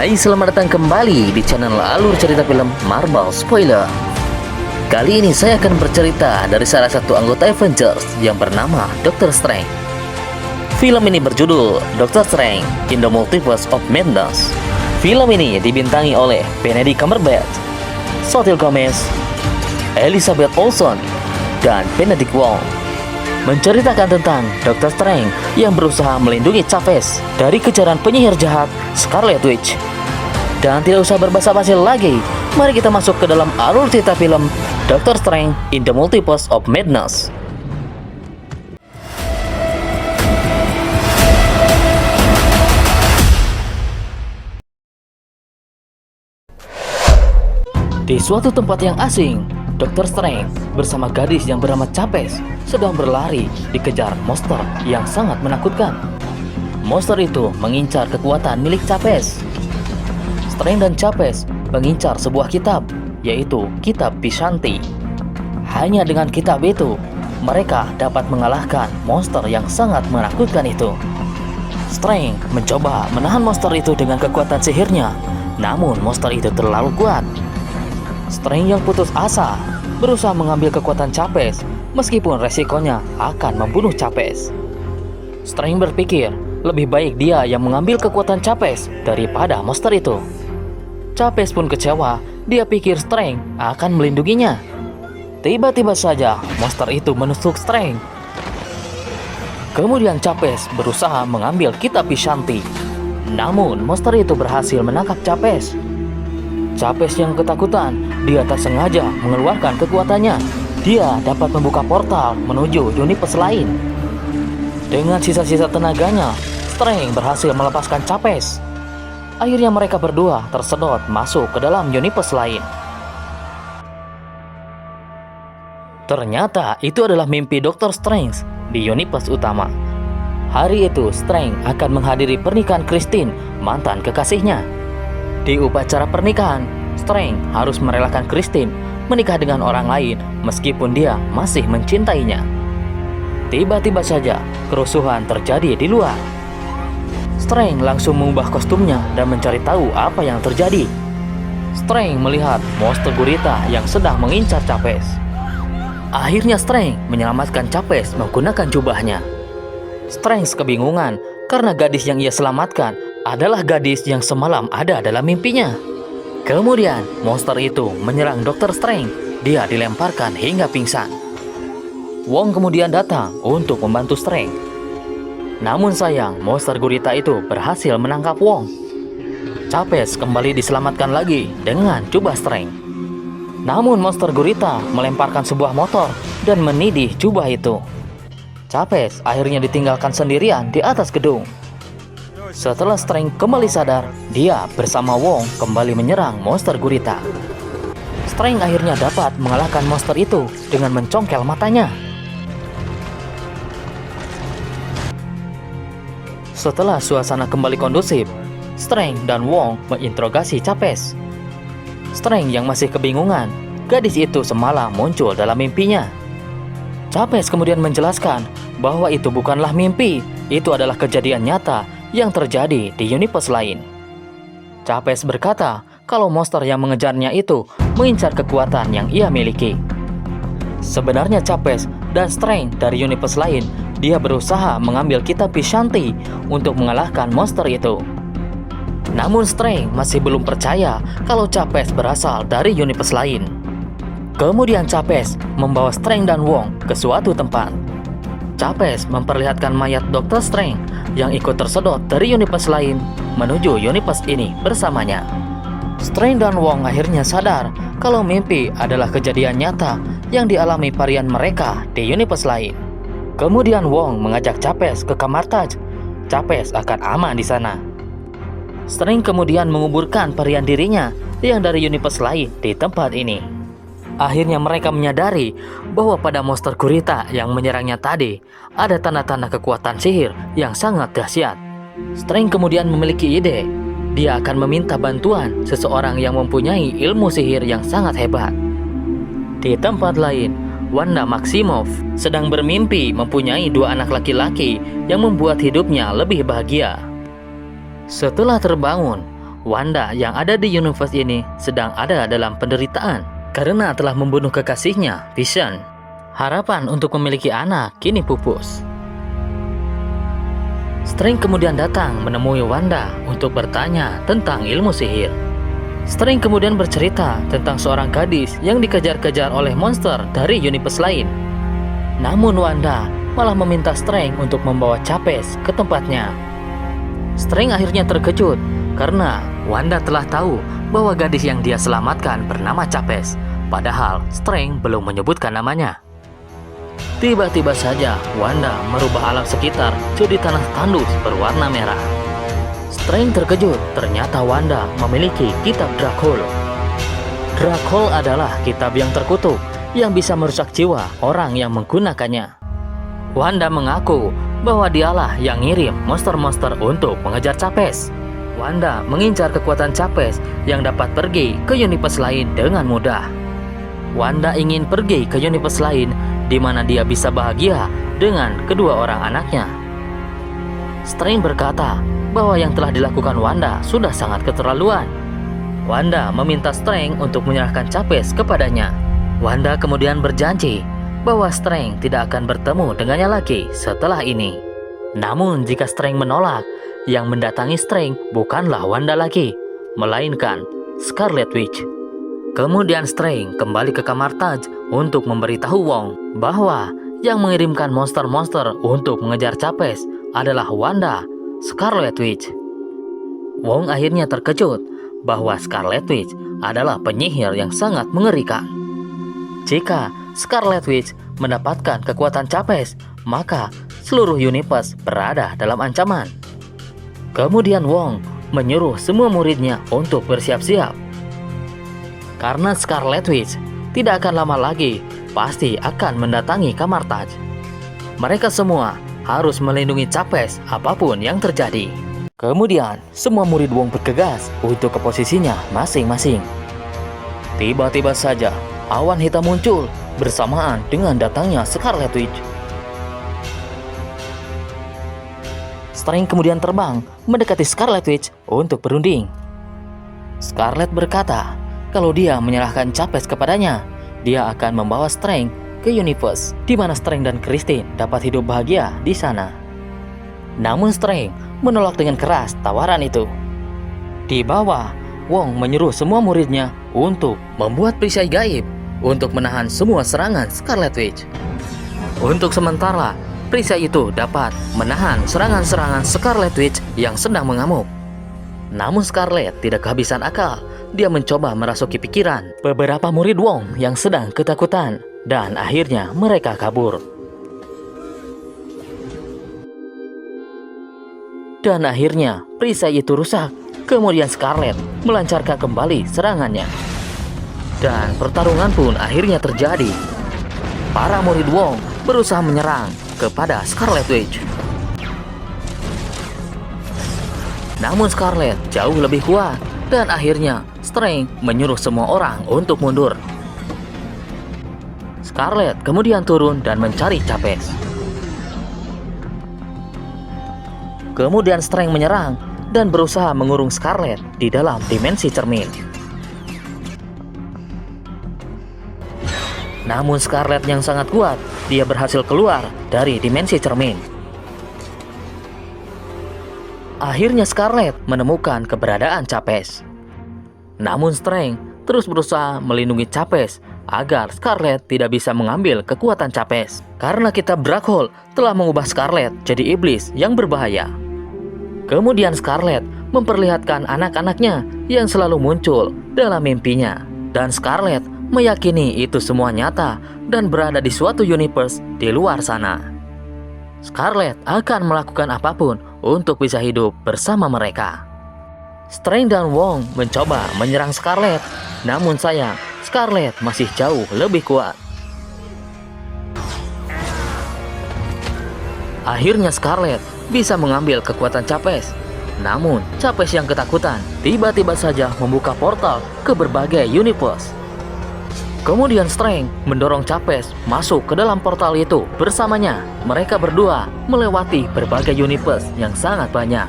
Hai, selamat datang kembali di channel Alur Cerita Film Marvel Spoiler. Kali ini saya akan bercerita dari salah satu anggota Avengers yang bernama Doctor Strange. Film ini berjudul Doctor Strange in the Multiverse of Madness. Film ini dibintangi oleh Benedict Cumberbatch, Sophia Gomez, Elizabeth Olsen, dan Benedict Wong. Menceritakan tentang Doctor Strange yang berusaha melindungi Chavez dari kejaran penyihir jahat Scarlet Witch. Dan tidak usah berbasa-basi lagi, mari kita masuk ke dalam alur cerita film Doctor Strange in the Multiverse of Madness. Di suatu tempat yang asing, Doctor Strange bersama gadis yang bernama Chavez sedang berlari dikejar monster yang sangat menakutkan. Monster itu mengincar kekuatan milik Chavez. Strange dan Chavez mengincar sebuah kitab, yaitu Kitab Vishanti. Hanya dengan kitab itu, mereka dapat mengalahkan monster yang sangat menakutkan itu. Strange mencoba menahan monster itu dengan kekuatan sihirnya, namun monster itu terlalu kuat. Strange yang putus asa berusaha mengambil kekuatan Chavez, meskipun resikonya akan membunuh Chavez. Strange berpikir lebih baik dia yang mengambil kekuatan Chavez daripada monster itu. Chavez pun kecewa, dia pikir Strange akan melindunginya. Tiba-tiba saja monster itu menusuk Strange. Kemudian Chavez berusaha mengambil kitab Vishanti, namun monster itu berhasil menangkap Chavez. Chavez yang ketakutan, dia tak sengaja mengeluarkan kekuatannya. Dia dapat membuka portal menuju universe lain. Dengan sisa-sisa tenaganya, Strange berhasil melepaskan Chavez. Akhirnya mereka berdua tersedot masuk ke dalam universe lain. Ternyata itu adalah mimpi Doctor Strange di universe utama. Hari itu Strange akan menghadiri pernikahan Christine, mantan kekasihnya. Di upacara pernikahan, Strange harus merelakan Christine menikah dengan orang lain meskipun dia masih mencintainya. Tiba-tiba saja kerusuhan terjadi di luar. Strange langsung mengubah kostumnya dan mencari tahu apa yang terjadi. Strange melihat monster gurita yang sedang mengincar Chavez. Akhirnya Strange menyelamatkan Chavez menggunakan jubahnya. Strange kebingungan karena gadis yang ia selamatkan adalah gadis yang semalam ada dalam mimpinya. Kemudian monster itu menyerang Doctor Strange. Dia dilemparkan hingga pingsan. Wong kemudian datang untuk membantu Strange. Namun sayang, monster gurita itu berhasil menangkap Wong. Chavez kembali diselamatkan lagi dengan jubah Strange. Namun monster gurita melemparkan sebuah motor dan menidih jubah itu. Chavez akhirnya ditinggalkan sendirian di atas gedung. Setelah Strange kembali sadar, dia bersama Wong kembali menyerang monster gurita. Strange akhirnya dapat mengalahkan monster itu dengan mencongkel matanya. Setelah suasana kembali kondusif, Strange dan Wong menginterogasi Chavez. Strange yang masih kebingungan, gadis itu semalam muncul dalam mimpinya. Chavez kemudian menjelaskan bahwa itu bukanlah mimpi, itu adalah kejadian nyata yang terjadi di universe lain. Chavez berkata kalau monster yang mengejarnya itu mengincar kekuatan yang ia miliki. Sebenarnya Chavez dan Strange dari universe lain, dia berusaha mengambil kitab Vishanti untuk mengalahkan monster itu. Namun Strange masih belum percaya kalau Chavez berasal dari universe lain. Kemudian Chavez membawa Strange dan Wong ke suatu tempat. Chavez memperlihatkan mayat Doctor Strange yang ikut tersedot dari universe lain menuju universe ini bersamanya. Strange dan Wong akhirnya sadar kalau mimpi adalah kejadian nyata yang dialami varian mereka di universe lain. Kemudian Wong mengajak Chavez ke kamar Taj. Chavez akan aman di sana. Strange kemudian menguburkan varian dirinya yang dari universe lain di tempat ini. Akhirnya mereka menyadari bahwa pada monster gurita yang menyerangnya tadi ada tanda-tanda kekuatan sihir yang sangat dahsyat. Strange kemudian memiliki ide. Dia akan meminta bantuan seseorang yang mempunyai ilmu sihir yang sangat hebat. Di tempat lain, Wanda Maximoff sedang bermimpi mempunyai dua anak laki-laki yang membuat hidupnya lebih bahagia. Setelah terbangun, Wanda yang ada di universe ini sedang ada dalam penderitaan karena telah membunuh kekasihnya, Vision. Harapan untuk memiliki anak kini pupus. Strange kemudian datang menemui Wanda untuk bertanya tentang ilmu sihir. Strange kemudian bercerita tentang seorang gadis yang dikejar-kejar oleh monster dari universe lain. Namun Wanda malah meminta Strange untuk membawa Chapez ke tempatnya. Strange akhirnya terkejut karena Wanda telah tahu bahwa gadis yang dia selamatkan bernama Chapez, padahal Strange belum menyebutkan namanya. Tiba-tiba saja Wanda merubah alam sekitar jadi tanah tandus berwarna merah. Strange terkejut, ternyata Wanda memiliki kitab Darkhold. Darkhold adalah kitab yang terkutuk yang bisa merusak jiwa orang yang menggunakannya. Wanda mengaku bahwa dialah yang ngirim monster-monster untuk mengejar Chapez. Wanda mengincar kekuatan Chapez yang dapat pergi ke universe lain dengan mudah. Wanda ingin pergi ke universe lain di mana dia bisa bahagia dengan kedua orang anaknya. Strange berkata bahwa yang telah dilakukan Wanda sudah sangat keterlaluan. Wanda meminta Strange untuk menyerahkan Chapez kepadanya. Wanda kemudian berjanji bahwa Strange tidak akan bertemu dengannya lagi setelah ini. Namun jika Strange menolak, yang mendatangi Strange bukanlah Wanda lagi, melainkan Scarlet Witch. Kemudian Strange kembali ke kamar Taj untuk memberitahu Wong bahwa yang mengirimkan monster-monster untuk mengejar Chapez adalah Wanda, Scarlet Witch. Wong akhirnya terkejut bahwa Scarlet Witch adalah penyihir yang sangat mengerikan. Jika Scarlet Witch mendapatkan kekuatan Chapez, maka seluruh universe berada dalam ancaman. Kemudian Wong menyuruh semua muridnya untuk bersiap-siap. Karena Scarlet Witch tidak akan lama lagi pasti akan mendatangi kamar Taj. Mereka semua harus melindungi Chapez apapun yang terjadi. Kemudian semua murid Wong bergegas untuk ke posisinya masing-masing. Tiba-tiba saja awan hitam muncul bersamaan dengan datangnya Scarlet Witch. Strange kemudian terbang mendekati Scarlet Witch untuk berunding. Scarlet berkata kalau dia menyerahkan Chapez kepadanya, dia akan membawa Strange ke universe di mana Strange dan Christine dapat hidup bahagia di sana. Namun Strange menolak dengan keras tawaran itu. Di bawah, Wong menyuruh semua muridnya untuk membuat perisai gaib untuk menahan semua serangan Scarlet Witch. Untuk sementara, perisai itu dapat menahan serangan-serangan Scarlet Witch yang sedang mengamuk. Namun Scarlet tidak kehabisan akal. Dia mencoba merasuki pikiran beberapa murid Wong yang sedang ketakutan dan akhirnya mereka kabur. Dan akhirnya perisai itu rusak. Kemudian Scarlet melancarkan kembali serangannya. Dan pertarungan pun akhirnya terjadi. Para murid Wong berusaha menyerang kepada Scarlet Witch. Namun Scarlet jauh lebih kuat dan akhirnya Strange menyuruh semua orang untuk mundur. Scarlet kemudian turun dan mencari Chapez. Kemudian Strange menyerang dan berusaha mengurung Scarlet di dalam dimensi cermin. Namun Scarlet yang sangat kuat, dia berhasil keluar dari dimensi cermin. Akhirnya Scarlet menemukan keberadaan Chapez. Namun Strange terus berusaha melindungi Chapez agar Scarlet tidak bisa mengambil kekuatan Chapez. Karena kitab Darkhold telah mengubah Scarlet jadi iblis yang berbahaya. Kemudian Scarlet memperlihatkan anak-anaknya yang selalu muncul dalam mimpinya. Dan Scarlet meyakini itu semua nyata dan berada di suatu universe di luar sana. Scarlet akan melakukan apapun untuk bisa hidup bersama mereka. Strange dan Wong mencoba menyerang Scarlet, namun sayang, Scarlet masih jauh lebih kuat. Akhirnya Scarlet bisa mengambil kekuatan Chapez. Namun, Chapez yang ketakutan tiba-tiba saja membuka portal ke berbagai universe. Kemudian Strange mendorong Chapez masuk ke dalam portal itu bersamanya. Mereka berdua melewati berbagai universe yang sangat banyak.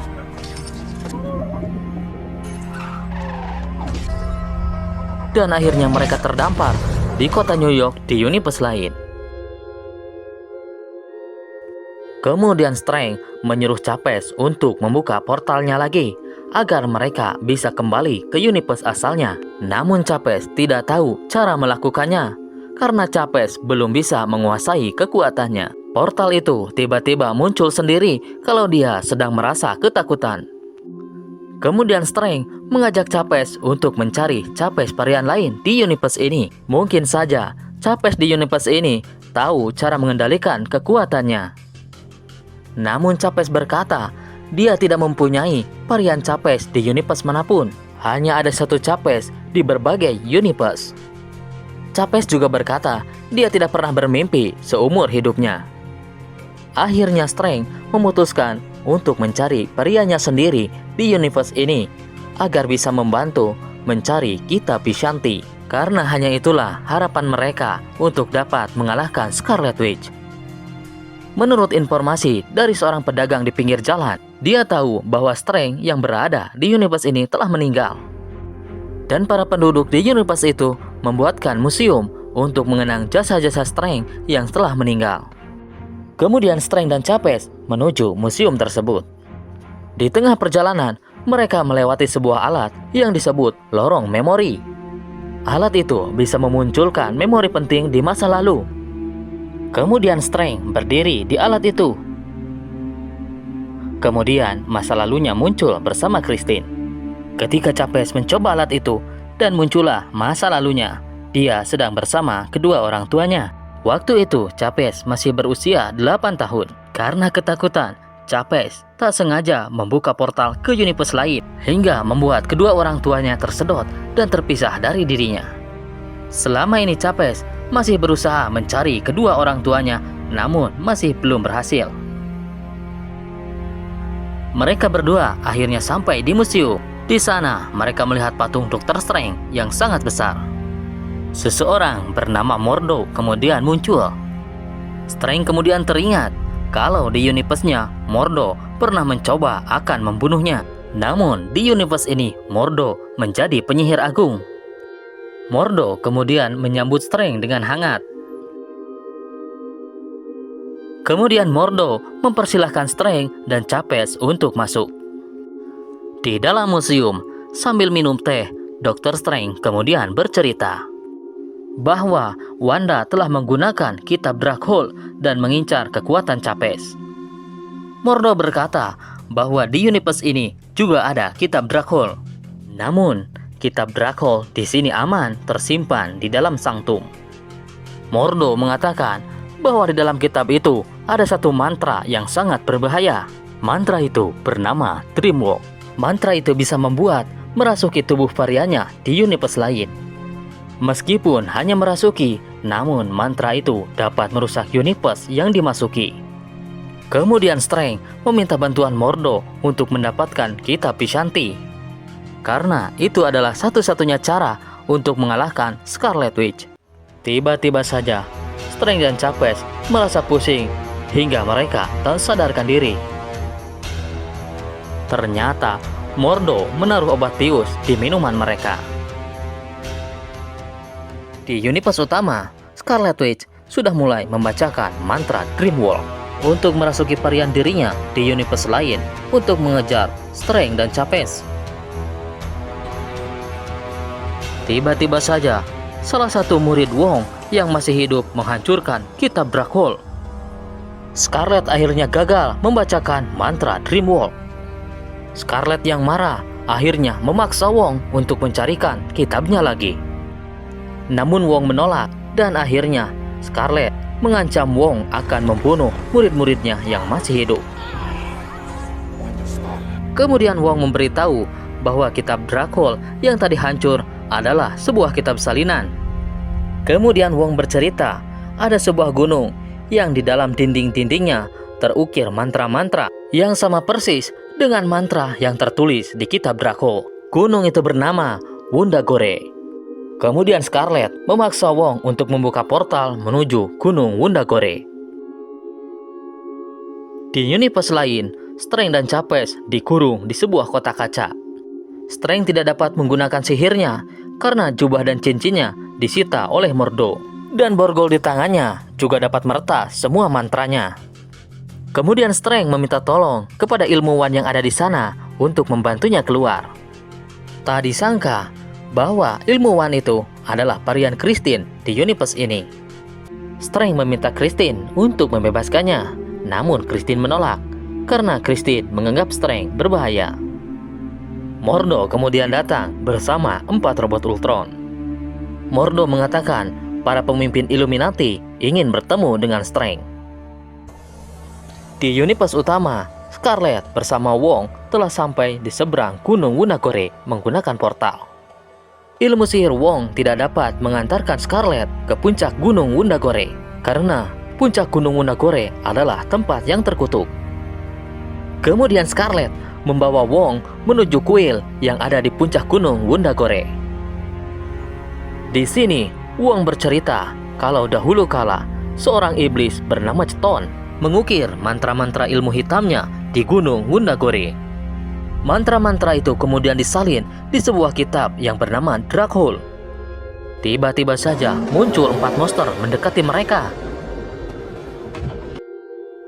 dan akhirnya mereka terdampar di kota New York di universe lain. Kemudian Strange menyuruh Chapez untuk membuka portalnya lagi agar mereka bisa kembali ke universe asalnya. Namun Chapez tidak tahu cara melakukannya karena Chapez belum bisa menguasai kekuatannya. Portal itu tiba-tiba muncul sendiri kalau dia sedang merasa ketakutan. Kemudian Strange mengajak Chapez untuk mencari Chapez varian lain di universe ini. Mungkin saja Chapez di universe ini tahu cara mengendalikan kekuatannya. Namun Chapez berkata, dia tidak mempunyai varian Chapez di universe manapun. Hanya ada satu Chapez di berbagai universe. Chapez juga berkata, dia tidak pernah bermimpi seumur hidupnya. Akhirnya Strange memutuskan untuk mencari variannya sendiri di universe ini agar bisa membantu mencari kitab Vishanti. Karena hanya itulah harapan mereka untuk dapat mengalahkan Scarlet Witch. Menurut informasi dari seorang pedagang di pinggir jalan, dia tahu bahwa Strange yang berada di universe ini telah meninggal. Dan para penduduk di universe itu membuatkan museum untuk mengenang jasa-jasa Strange yang telah meninggal. Kemudian Strange dan Chapez menuju museum tersebut. Di tengah perjalanan, mereka melewati sebuah alat yang disebut lorong memori. Alat itu bisa memunculkan memori penting di masa lalu. Kemudian Strange berdiri di alat itu. Kemudian masa lalunya muncul bersama Christine. Ketika Chapez mencoba alat itu dan muncullah masa lalunya, dia sedang bersama kedua orang tuanya. Waktu itu Chapez masih berusia 8 tahun. Karena ketakutan, Chapez tak sengaja membuka portal ke universe lain hingga membuat kedua orang tuanya tersedot dan terpisah dari dirinya. Selama ini Chapez masih berusaha mencari kedua orang tuanya, namun masih belum berhasil. Mereka berdua akhirnya sampai di museum. Di sana mereka melihat patung Dr. Strange yang sangat besar. Seseorang bernama Mordo kemudian muncul. Strange kemudian teringat kalau di universe-nya Mordo pernah mencoba akan membunuhnya. Namun di universe ini Mordo menjadi penyihir agung. Mordo kemudian menyambut Strange dengan hangat. Kemudian Mordo mempersilahkan Strange dan Chapez untuk masuk. Di dalam museum, sambil minum teh, Dr. Strange kemudian bercerita bahwa Wanda telah menggunakan kitab Darkhold dan mengincar kekuatan Chapez. Mordo berkata bahwa di universe ini juga ada kitab Darkhold. Namun, kitab Darkhold di sini aman tersimpan di dalam sanctum. Mordo mengatakan bahwa di dalam kitab itu ada satu mantra yang sangat berbahaya. Mantra itu bernama Dreamwalk. Mantra itu bisa membuat merasuki tubuh variannya di universe lain. Meskipun hanya merasuki, namun mantra itu dapat merusak universe yang dimasuki. Kemudian Strange meminta bantuan Mordo untuk mendapatkan kitab Vishanti. Karena itu adalah satu-satunya cara untuk mengalahkan Scarlet Witch. Tiba-tiba saja, Strange dan Chapez merasa pusing hingga mereka tak sadarkan diri. Ternyata Mordo menaruh obat bius di minuman mereka. Di universe utama, Scarlet Witch sudah mulai membacakan mantra Dreamwalk untuk merasuki varian dirinya di universe lain untuk mengejar Strange dan Chapez. Tiba-tiba saja, salah satu murid Wong yang masih hidup menghancurkan kitab Darkhold. Scarlet akhirnya gagal membacakan mantra Dreamwalk. Scarlet yang marah akhirnya memaksa Wong untuk mencarikan kitabnya lagi. Namun Wong menolak dan akhirnya Scarlet mengancam Wong akan membunuh murid-muridnya yang masih hidup. Kemudian Wong memberitahu bahwa kitab Darkhold yang tadi hancur adalah sebuah kitab salinan. Kemudian Wong bercerita ada sebuah gunung yang di dalam dinding-dindingnya terukir mantra-mantra yang sama persis dengan mantra yang tertulis di kitab Darkhold. Gunung itu bernama Wundagore. Kemudian Scarlet memaksa Wong untuk membuka portal menuju Gunung Wundagore. Di universe lain, Strange dan Chapez dikurung di sebuah kotak kaca. Strange tidak dapat menggunakan sihirnya karena jubah dan cincinnya disita oleh Mordo. Dan borgol di tangannya juga dapat meretas semua mantranya. Kemudian Strange meminta tolong kepada ilmuwan yang ada di sana untuk membantunya keluar. Tak disangka bahwa ilmuwan itu adalah varian Christine di universe ini. Strange meminta Christine untuk membebaskannya, namun Christine menolak karena Christine menganggap Strange berbahaya. Mordo kemudian datang bersama 4 robot Ultron. Mordo mengatakan para pemimpin Illuminati ingin bertemu dengan Strange. Di universe utama, Scarlet bersama Wong telah sampai di seberang Gunung Wundagore menggunakan portal. Ilmu sihir Wong tidak dapat mengantarkan Scarlet ke puncak Gunung Wundagore karena puncak Gunung Wundagore adalah tempat yang terkutuk. Kemudian Scarlet membawa Wong menuju kuil yang ada di puncak Gunung Wundagore. Di sini, Wong bercerita kalau dahulu kala seorang iblis bernama Ceton mengukir mantra-mantra ilmu hitamnya di Gunung Wundagore. Mantra-mantra itu kemudian disalin di sebuah kitab yang bernama Darkhold. Tiba-tiba saja muncul 4 monster mendekati mereka.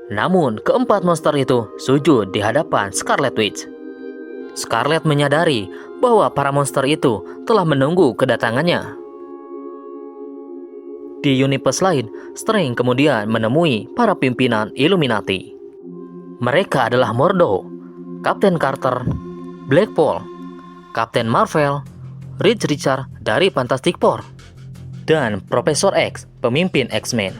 Namun, keempat monster itu sujud di hadapan Scarlet Witch. Scarlet menyadari bahwa para monster itu telah menunggu kedatangannya. Di universe lain, Strange kemudian menemui para pimpinan Illuminati. Mereka adalah Mordo, Kapten Carter, Blackpool, Kapten Marvel, Reed Richards dari Fantastic Four, dan Profesor X, pemimpin X-Men.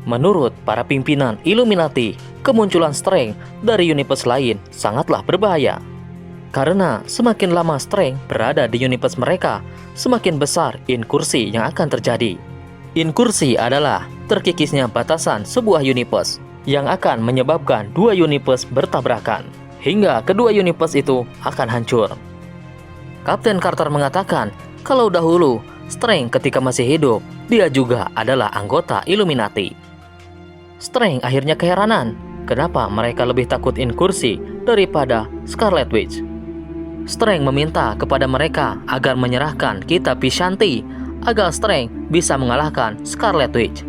Menurut para pimpinan Illuminati, kemunculan Strange dari universe lain sangatlah berbahaya. Karena semakin lama Strange berada di universe mereka, semakin besar inkursi yang akan terjadi. Inkursi adalah terkikisnya batasan sebuah universe yang akan menyebabkan 2 universe bertabrakan, hingga kedua universe itu akan hancur. Kapten Carter mengatakan kalau dahulu Strange ketika masih hidup, dia juga adalah anggota Illuminati. Strange akhirnya keheranan kenapa mereka lebih takut inkursi daripada Scarlet Witch. Strange meminta kepada mereka agar menyerahkan kitab Vishanti agar Strange bisa mengalahkan Scarlet Witch.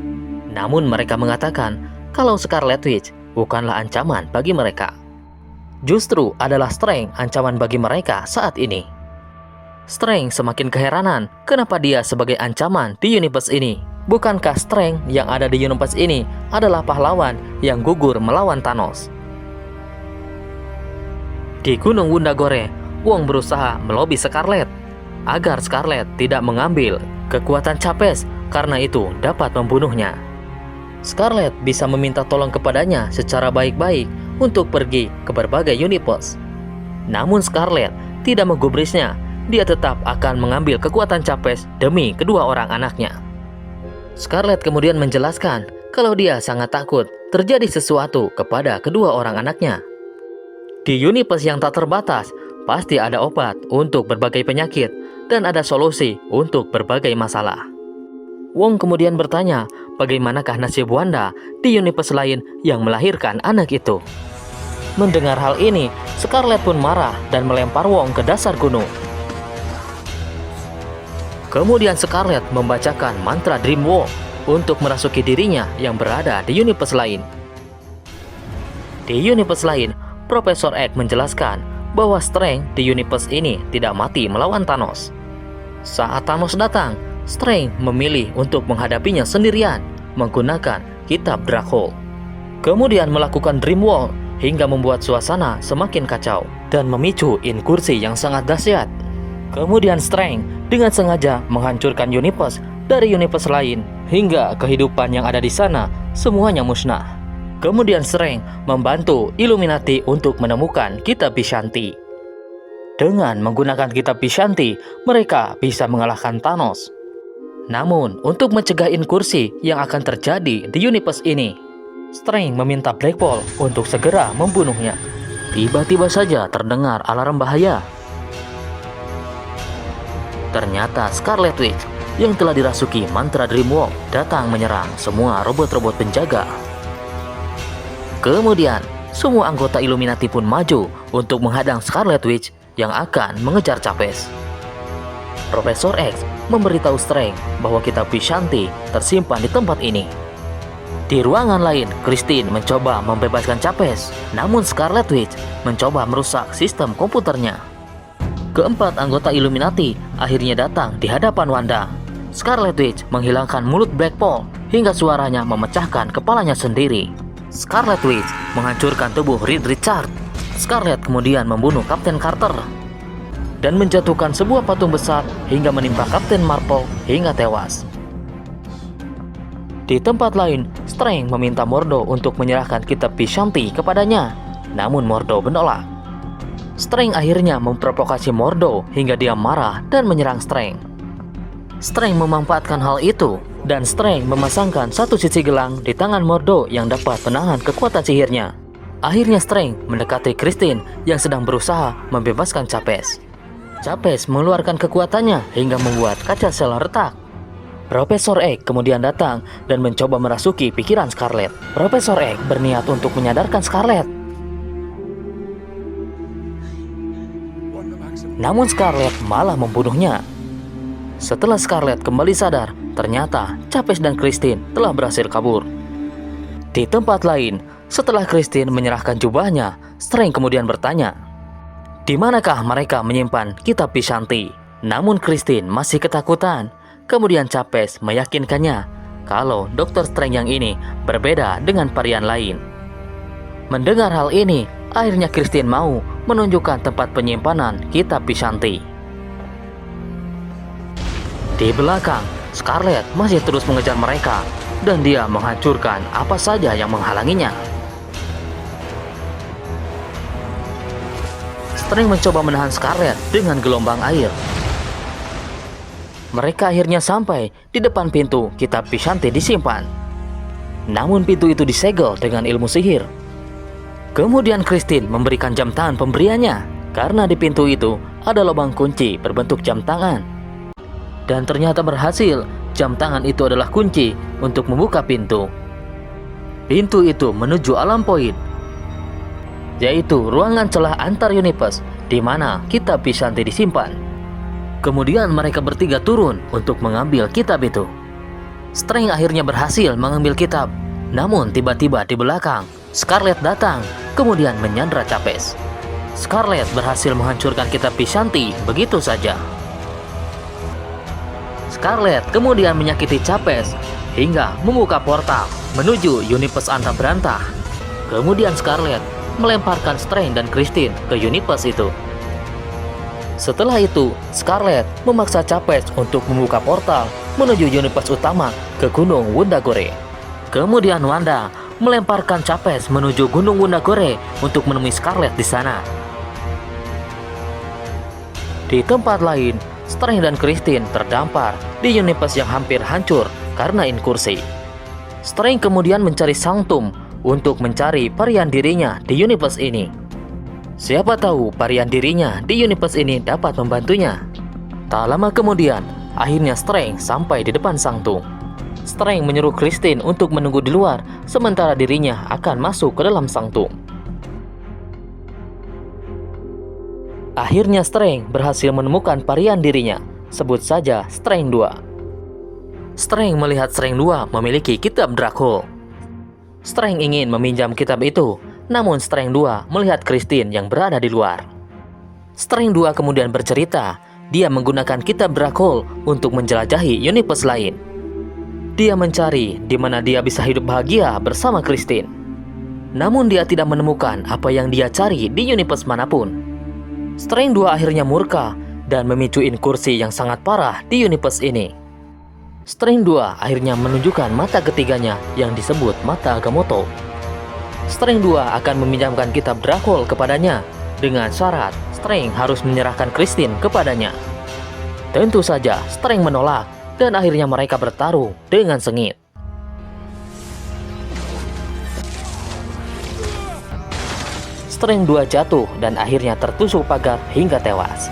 Namun mereka mengatakan kalau Scarlet Witch bukanlah ancaman bagi mereka. Justru adalah Strange ancaman bagi mereka saat ini. Strange semakin keheranan kenapa dia sebagai ancaman di universe ini. Bukankah Strange yang ada di universe ini adalah pahlawan yang gugur melawan Thanos? Di Gunung Wundagore, Wong berusaha melobi Scarlet agar Scarlet tidak mengambil kekuatan Chapes karena itu dapat membunuhnya. Scarlet bisa meminta tolong kepadanya secara baik-baik untuk pergi ke berbagai universe. Namun Scarlet tidak menggubrisnya, dia tetap akan mengambil kekuatan Chapes demi kedua orang anaknya. Scarlet kemudian menjelaskan kalau dia sangat takut terjadi sesuatu kepada kedua orang anaknya. Di universe yang tak terbatas, pasti ada obat untuk berbagai penyakit dan ada solusi untuk berbagai masalah. Wong kemudian bertanya, bagaimanakah nasib Wanda di universe lain yang melahirkan anak itu? Mendengar hal ini, Scarlet pun marah dan melempar Wong ke dasar gunung. Kemudian Scarlet membacakan mantra Dream Wall untuk merasuki dirinya yang berada di universe lain. Di universe lain, Profesor X menjelaskan bahwa Strange di universe ini tidak mati melawan Thanos. Saat Thanos datang, Strange memilih untuk menghadapinya sendirian menggunakan kitab Darkhold. Kemudian melakukan Dream Wall hingga membuat suasana semakin kacau dan memicu inkursi yang sangat dahsyat. Kemudian Strange dengan sengaja menghancurkan universe dari universe lain hingga kehidupan yang ada di sana semuanya musnah. Kemudian Strange membantu Illuminati untuk menemukan kitab Vishanti. Dengan menggunakan kitab Vishanti, mereka bisa mengalahkan Thanos. Namun, untuk mencegah inkursi yang akan terjadi di universe ini, Strange meminta Blackpool untuk segera membunuhnya. Tiba-tiba saja terdengar alarm bahaya. Ternyata Scarlet Witch yang telah dirasuki mantra Dreamwalk datang menyerang semua robot-robot penjaga. Kemudian, semua anggota Illuminati pun maju untuk menghadang Scarlet Witch yang akan mengejar Chapes. Profesor X memberitahu Strange bahwa kitab Vishanti tersimpan di tempat ini. Di ruangan lain, Christine mencoba membebaskan Chapez, namun Scarlet Witch mencoba merusak sistem komputernya. Keempat anggota Illuminati akhirnya datang di hadapan Wanda. Scarlet Witch menghilangkan mulut Black Bolt hingga suaranya memecahkan kepalanya sendiri. Scarlet Witch menghancurkan tubuh Reed Richards. Scarlet kemudian membunuh Kapten Carter dan menjatuhkan sebuah patung besar hingga menimpa Kapten Marvel hingga tewas. Di tempat lain, Strange meminta Mordo untuk menyerahkan kitab Vishanti kepadanya, namun Mordo menolak. Strange akhirnya memprovokasi Mordo hingga dia marah dan menyerang Strange. Strange memanfaatkan hal itu, dan Strange memasangkan satu sisi gelang di tangan Mordo yang dapat menahan kekuatan sihirnya. Akhirnya Strange mendekati Christine yang sedang berusaha membebaskan Chapez. Chapez mengeluarkan kekuatannya hingga membuat kaca sel retak. Profesor X kemudian datang dan mencoba merasuki pikiran Scarlet. Profesor X berniat untuk menyadarkan Scarlet. Namun Scarlet malah membunuhnya. Setelah Scarlet kembali sadar, ternyata Chapez dan Christine telah berhasil kabur. Di tempat lain, setelah Christine menyerahkan jubahnya, Strange kemudian bertanya, di manakah mereka menyimpan kitab Vishanti? Namun Christine masih ketakutan. Kemudian Chapez meyakinkannya kalau Dr. Strange yang ini berbeda dengan varian lain. Mendengar hal ini, akhirnya Christine mau menunjukkan tempat penyimpanan kitab Vishanti. Di belakang, Scarlet masih terus mengejar mereka dan dia menghancurkan apa saja yang menghalanginya. Strange mencoba menahan Scarlet dengan gelombang air. Mereka akhirnya sampai di depan pintu kitab Vishanti disimpan. Namun pintu itu disegel dengan ilmu sihir. Kemudian Christine memberikan jam tangan pemberiannya, karena di pintu itu ada lubang kunci berbentuk jam tangan. Dan ternyata berhasil, jam tangan itu adalah kunci untuk membuka pintu. Pintu itu menuju alam void, yaitu ruangan celah antar universe di mana kitab Vishanti disimpan. Kemudian mereka bertiga turun untuk mengambil kitab itu. Strange akhirnya berhasil mengambil kitab. Namun tiba-tiba di belakang, Scarlet datang, kemudian menyandra Chapez. Scarlet berhasil menghancurkan kitab Vishanti begitu saja. Scarlet kemudian menyakiti Chapez hingga membuka portal menuju universe Anta Berantah. Kemudian Scarlet melemparkan Strange dan Christine ke universe itu. Setelah itu, Scarlet memaksa Chapez untuk membuka portal menuju universe utama ke Gunung Wundagore. Kemudian Wanda melemparkan Chapez menuju Gunung Wundagore untuk menemui Scarlet di sana. Di tempat lain, Strange dan Christine terdampar di universe yang hampir hancur karena inkursi. Strange kemudian mencari Sanctum untuk mencari varian dirinya di universe ini. Siapa tahu varian dirinya di universe ini dapat membantunya. Tak lama kemudian, akhirnya Strange sampai di depan Sanctum. Strange menyuruh Christine untuk menunggu di luar, sementara dirinya akan masuk ke dalam Sanctum. Akhirnya Strange berhasil menemukan varian dirinya, sebut saja Strange 2. Strange melihat Strange 2 memiliki kitab Darkhold. Strange ingin meminjam kitab itu, namun Strange 2 melihat Christine yang berada di luar. Strange 2 kemudian bercerita, dia menggunakan kitab Darkhold untuk menjelajahi universe lain. Dia mencari di mana dia bisa hidup bahagia bersama Christine. Namun dia tidak menemukan apa yang dia cari di universe manapun. Strange 2 akhirnya murka dan memicu inkursi yang sangat parah di universe ini. Strange 2 akhirnya menunjukkan mata ketiganya yang disebut mata Agamotto. Strange 2 akan meminjamkan kitab Darkhold kepadanya dengan syarat Strange harus menyerahkan Christine kepadanya. Tentu saja Strange menolak dan akhirnya mereka bertarung dengan sengit. Strange 2 jatuh dan akhirnya tertusuk pagar hingga tewas.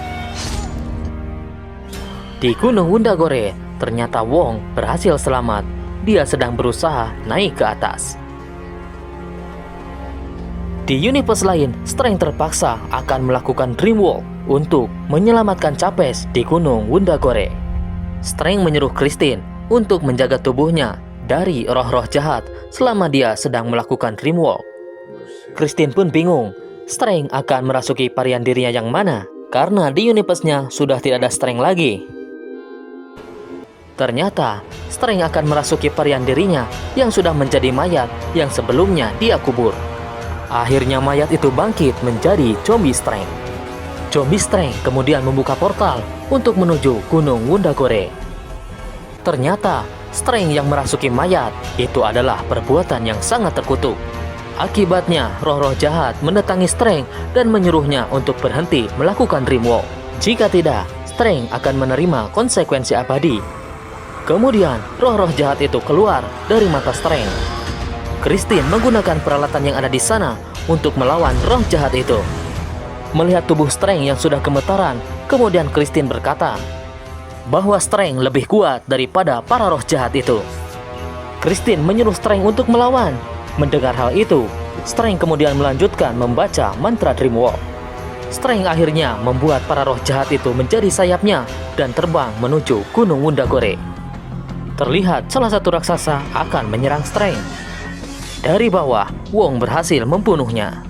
Di Gunung Wundagore, ternyata Wong berhasil selamat. Dia sedang berusaha naik ke atas. Di universe lain, Strange terpaksa akan melakukan dream walk untuk menyelamatkan Chapez di Gunung Wundagore. Strength menyuruh Christine untuk menjaga tubuhnya dari roh-roh jahat selama dia sedang melakukan dreamwalk. Christine pun bingung, Strength akan merasuki varian dirinya yang mana, karena di universe-nya sudah tidak ada Strength lagi. Ternyata, Strength akan merasuki varian dirinya yang sudah menjadi mayat yang sebelumnya dia kubur. Akhirnya mayat itu bangkit menjadi zombie Strength. Zombie Strength kemudian membuka portal untuk menuju Gunung Wundagore. Ternyata, Strength yang merasuki mayat itu adalah perbuatan yang sangat terkutuk. Akibatnya, roh-roh jahat mendatangi Strength dan menyuruhnya untuk berhenti melakukan dreamwalk. Jika tidak, Strength akan menerima konsekuensi abadi. Kemudian, roh-roh jahat itu keluar dari mata Strength. Christine menggunakan peralatan yang ada di sana untuk melawan roh jahat itu. Melihat tubuh Strength yang sudah gemetaran, kemudian Christine berkata bahwa Strength lebih kuat daripada para roh jahat itu. Christine menyuruh Strength untuk melawan. Mendengar hal itu, Strength kemudian melanjutkan membaca mantra dreamwalk. Strength akhirnya membuat para roh jahat itu menjadi sayapnya dan terbang menuju Gunung Wundagore. Terlihat salah satu raksasa akan menyerang Strength. Dari bawah, Wong berhasil membunuhnya.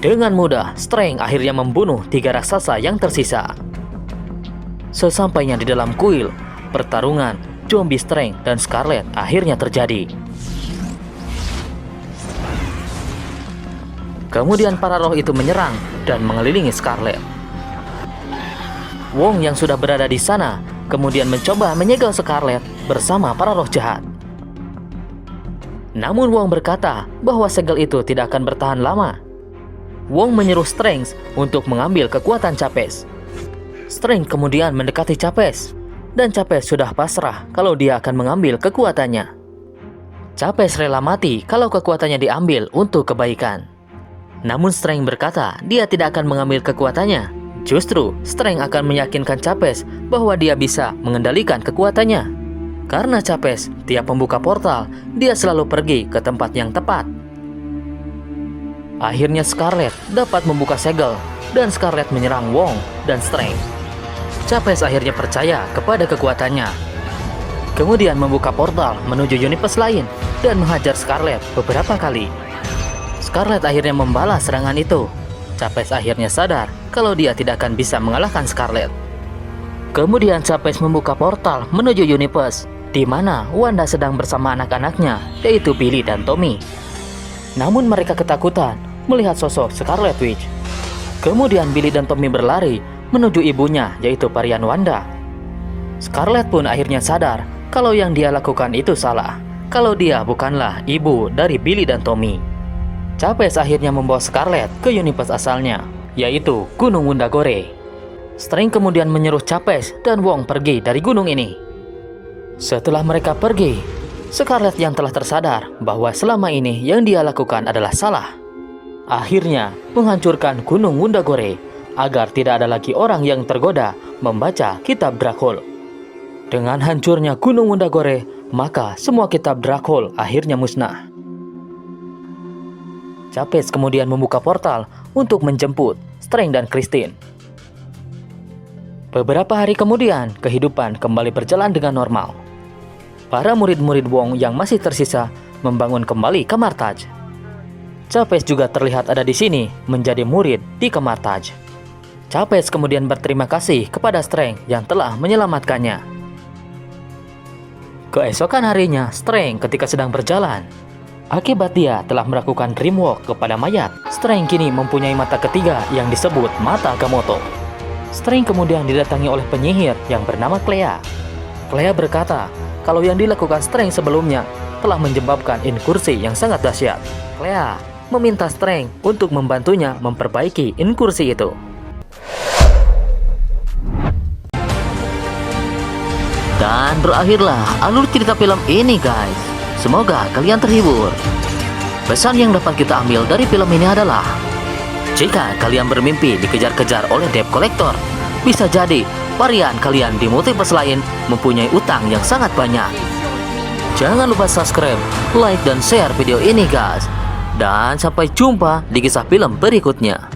Dengan mudah, Strength akhirnya membunuh 3 raksasa yang tersisa. Sesampainya di dalam kuil, pertarungan zombie Strength dan Scarlet akhirnya terjadi. Kemudian para roh itu menyerang dan mengelilingi Scarlet. Wong yang sudah berada di sana kemudian mencoba menyegel Scarlet bersama para roh jahat. Namun Wong berkata bahwa segel itu tidak akan bertahan lama. Wong menyuruh Strength untuk mengambil kekuatan Chapez. Strength kemudian mendekati Chapez, dan Chapez sudah pasrah kalau dia akan mengambil kekuatannya. Chapez rela mati kalau kekuatannya diambil untuk kebaikan. Namun Strength berkata dia tidak akan mengambil kekuatannya. Justru Strength akan meyakinkan Chapez bahwa dia bisa mengendalikan kekuatannya. Karena Chapez tiap membuka portal, dia selalu pergi ke tempat yang tepat. Akhirnya Scarlet dapat membuka segel dan Scarlet menyerang Wong dan Strength. Chapez akhirnya percaya kepada kekuatannya. Kemudian membuka portal menuju universe lain dan menghajar Scarlet beberapa kali. Scarlet akhirnya membalas serangan itu. Chapez akhirnya sadar kalau dia tidak akan bisa mengalahkan Scarlet. Kemudian Chapez membuka portal menuju universe di mana Wanda sedang bersama anak-anaknya, yaitu Billy dan Tommy. Namun mereka ketakutan melihat sosok Scarlet Witch. Kemudian Billy dan Tommy berlari menuju ibunya, yaitu varian Wanda. Scarlet pun akhirnya sadar kalau yang dia lakukan itu salah, kalau dia bukanlah ibu dari Billy dan Tommy. Chapez akhirnya membawa Scarlet ke universe asalnya, yaitu Gunung Wundagore. Strength kemudian menyuruh Chapez dan Wong pergi dari gunung ini. Setelah mereka pergi, Scarlet yang telah tersadar bahwa selama ini yang dia lakukan adalah salah. Akhirnya menghancurkan Gunung Wundagore agar tidak ada lagi orang yang tergoda membaca kitab Darkhold. Dengan hancurnya Gunung Wundagore, maka semua kitab Darkhold akhirnya musnah. Chapez kemudian membuka portal untuk menjemput Strength dan Christine. Beberapa hari kemudian, kehidupan kembali berjalan dengan normal. Para murid-murid Wong yang masih tersisa membangun kembali kamar Taj. Chapez juga terlihat ada di sini menjadi murid di kamar Taj. Chapez kemudian berterima kasih kepada Strength yang telah menyelamatkannya. Keesokan harinya, Strength ketika sedang berjalan, akibat dia telah melakukan dreamwalk kepada mayat, Strength kini mempunyai mata ketiga yang disebut mata Gamoto. Strength kemudian didatangi oleh penyihir yang bernama Clea. Clea berkata kalau yang dilakukan Strength sebelumnya telah menyebabkan inkursi yang sangat dahsyat. Clea meminta Strength untuk membantunya memperbaiki inkursi itu. Dan berakhirlah alur cerita film ini, guys. Semoga kalian terhibur. Pesan yang dapat kita ambil dari film ini adalah, jika kalian bermimpi dikejar-kejar oleh debt collector, bisa jadi varian kalian di multiverse lain mempunyai utang yang sangat banyak. Jangan lupa subscribe, like, dan share video ini, guys. Dan sampai jumpa di kisah film berikutnya.